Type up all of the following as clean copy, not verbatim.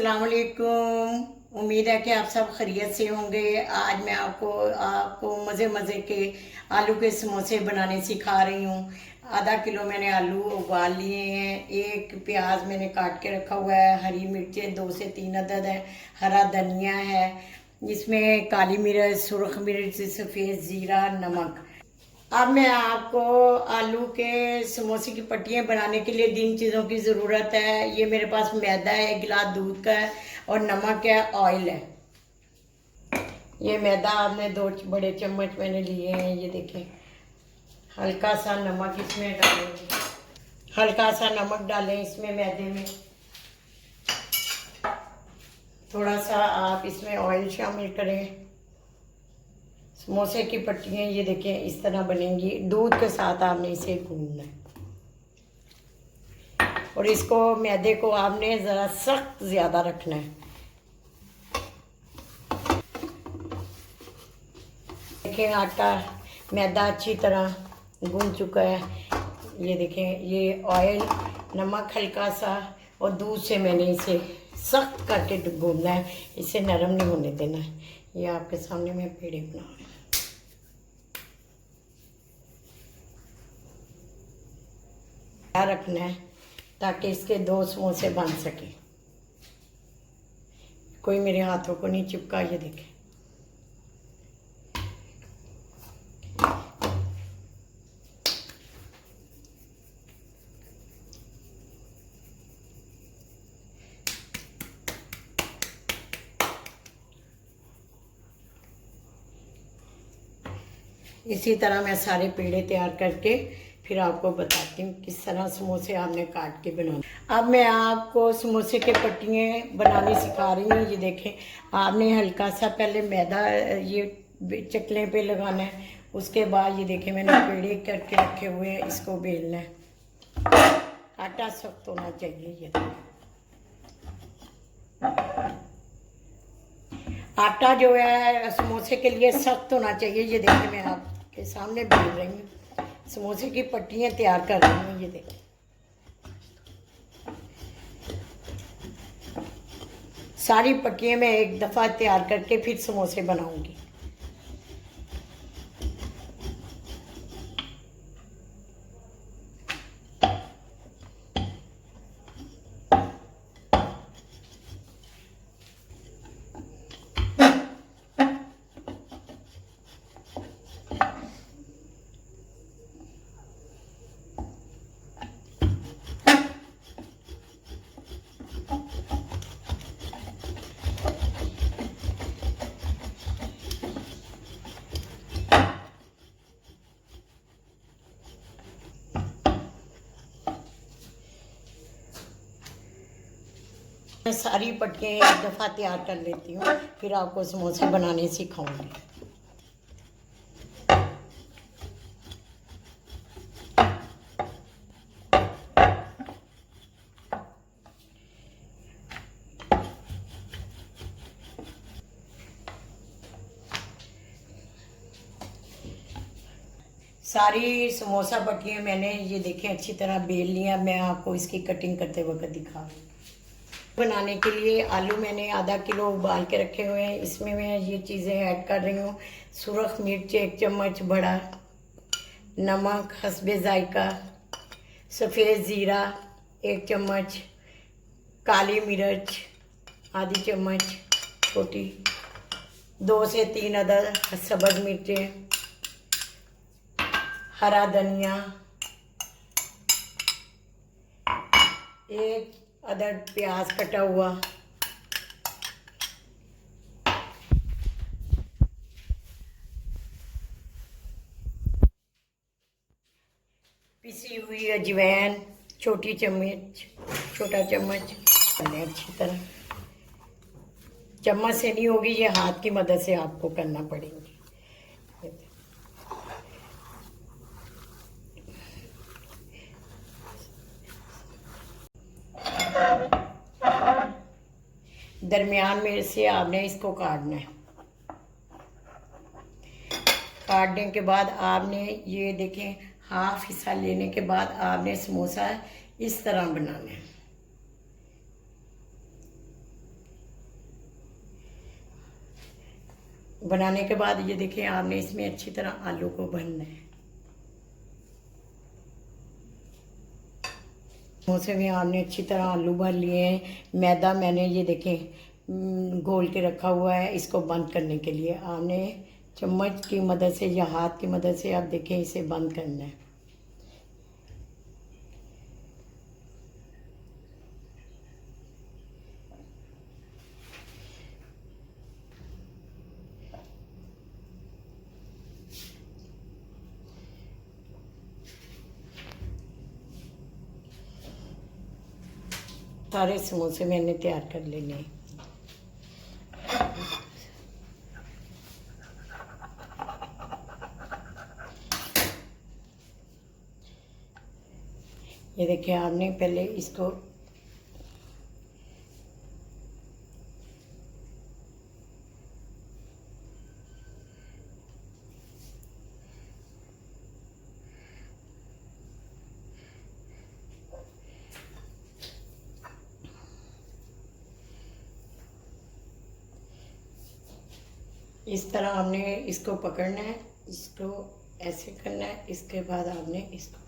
अस्सलाम वालेकुम। उम्मीद है कि आप सब खैरियत से होंगे। आज मैं आपको मज़े मज़े के आलू के समोसे बनाने सिखा रही हूँ। आधा किलो मैंने आलू उबाल लिए हैं। एक प्याज मैंने काट के रखा हुआ है। हरी मिर्चें 2 से 3 अदद है। हरा धनिया है। इसमें काली मिर्च, सुरख मिर्च, सफ़ेद ज़ीरा, नमक। अब मैं आपको आलू के समोसे की पट्टियाँ बनाने के लिए 3 चीज़ों की ज़रूरत है। ये मेरे पास मैदा है, 1 गिलास दूध का है और नमक है, ऑयल है। ये मैदा आपने 2 बड़े चम्मच मैंने लिए हैं। ये देखें, हल्का सा नमक इसमें डालेंगे। हल्का सा नमक डालें इसमें मैदे में। थोड़ा सा आप इसमें ऑयल शामिल करें। समोसे की पट्टियाँ ये देखें इस तरह बनेंगी। दूध के साथ आपने इसे गूंदना है और इसको मैदे को आपने ज़रा सख्त ज़्यादा रखना है। देखें आटा मैदा अच्छी तरह गूंद चुका है। ये देखें, ये ऑयल, नमक हल्का सा और दूध से मैंने इसे सख्त करके गूंदना है। इसे नरम नहीं होने देना है। ये आपके सामने मैं पेड़े बना रही हूँ। क्या रखना है ताकि इसके 2 समोसे बन सके। कोई मेरे हाथों को नहीं चिपका। ये देखें, इसी तरह मैं सारे पेड़े तैयार करके फिर आपको बताती हूँ किस तरह समोसे आपने काट के बनाने। अब मैं आपको समोसे के पट्टियाँ बनानी सिखा रही हूँ। ये देखें, आपने हल्का सा पहले मैदा ये चकले पे लगाना है। उसके बाद ये देखें मैंने पेड़े करके रखे हुए हैं। इसको बेलना है। आटा सख्त होना चाहिए। ये आटा जो है समोसे के लिए सख्त होना चाहिए। ये देखिए, मैं आपके सामने बेल रही हूँ, समोसे की पट्टियाँ तैयार कर रही हूँ। ये देखिए, सारी पट्टियाँ मैं एक दफ़ा तैयार करके फिर समोसे बनाऊंगी। मैं सारी पट्टियाँ एक दफ़ा तैयार कर लेती हूँ, फिर आपको समोसे बनाने सिखाऊंगी। सारी समोसा पट्टियाँ मैंने ये देखें अच्छी तरह बेल लिया। मैं आपको इसकी कटिंग करते वक्त दिखा रही हूँ। बनाने के लिए आलू मैंने आधा किलो उबाल के रखे हुए हैं। इसमें मैं ये चीज़ें ऐड कर रही हूँ। सुरख मिर्च 1 चम्मच बड़ा, नमक हस्बे जायका, सफ़ेद ज़ीरा 1 चम्मच, काली मिर्च आधी चम्मच छोटी, 2 से 3 अदद सब्ज़ मिर्चें, हरा धनिया, 1 अदद प्याज कटा हुआ, पिसी हुई अजवाइन छोटा चम्मच। अच्छी तरह चम्मच से नहीं होगी, ये हाथ की मदद से आपको करना पड़ेगी। दरमियान में से आपने इसको काटना है। काटने के बाद आपने ये देखें, हाफ हिस्सा लेने के बाद आपने समोसा इस तरह बनाना है। बनाने के बाद ये देखिए आपने इसमें अच्छी तरह आलू को भरना है। समोसे में आपने अच्छी तरह आलू भर लिए हैं। मैदा मैंने ये देखें घोल के रखा हुआ है, इसको बंद करने के लिए आपने चम्मच की मदद से या हाथ की मदद से आप देखें इसे बंद करना है। सारे समोसे मैंने तैयार कर लेने हैं। ये देखिए आपने पहले इसको इस तरह आपने इसको पकड़ना है, इसको ऐसे करना है, इसके बाद आपने इसको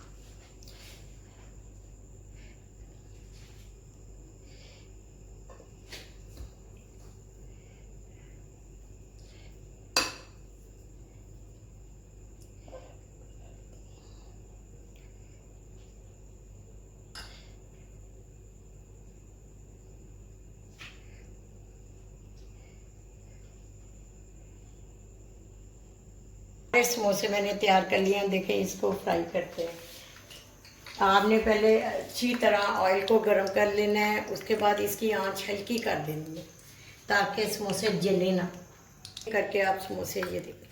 समोसे मैंने तैयार कर लिए हैं। देखिए इसको फ्राई करते हैं। आपने पहले अच्छी तरह ऑयल को गर्म कर लेना है, उसके बाद इसकी आंच हल्की कर देनी है ताकि समोसे जले ना। करके आप समोसे ये देखिए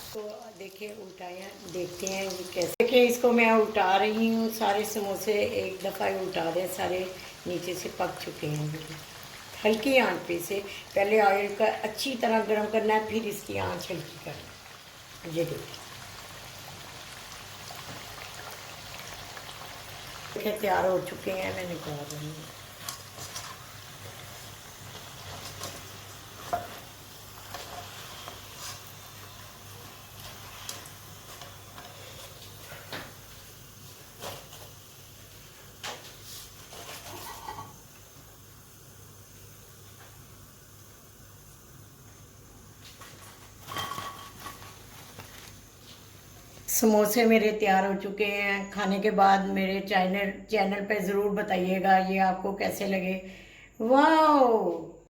तो देखिए उल्टाया देखते हैं ये कैसे। देखिए इसको मैं उल्टा रही हूँ। सारे समोसे एक दफ़ा ही उल्टा दें, सारे नीचे से पक चुके हैं। हल्की आंच पे से पहले ऑयल का अच्छी तरह गर्म करना है, फिर इसकी आंच हल्की करना है। ये देखिए तैयार हो चुके हैं, मैं निकाल रही हूँ। समोसे मेरे तैयार हो चुके हैं। खाने के बाद मेरे चैनल पे ज़रूर बताइएगा ये आपको कैसे लगे। वाह।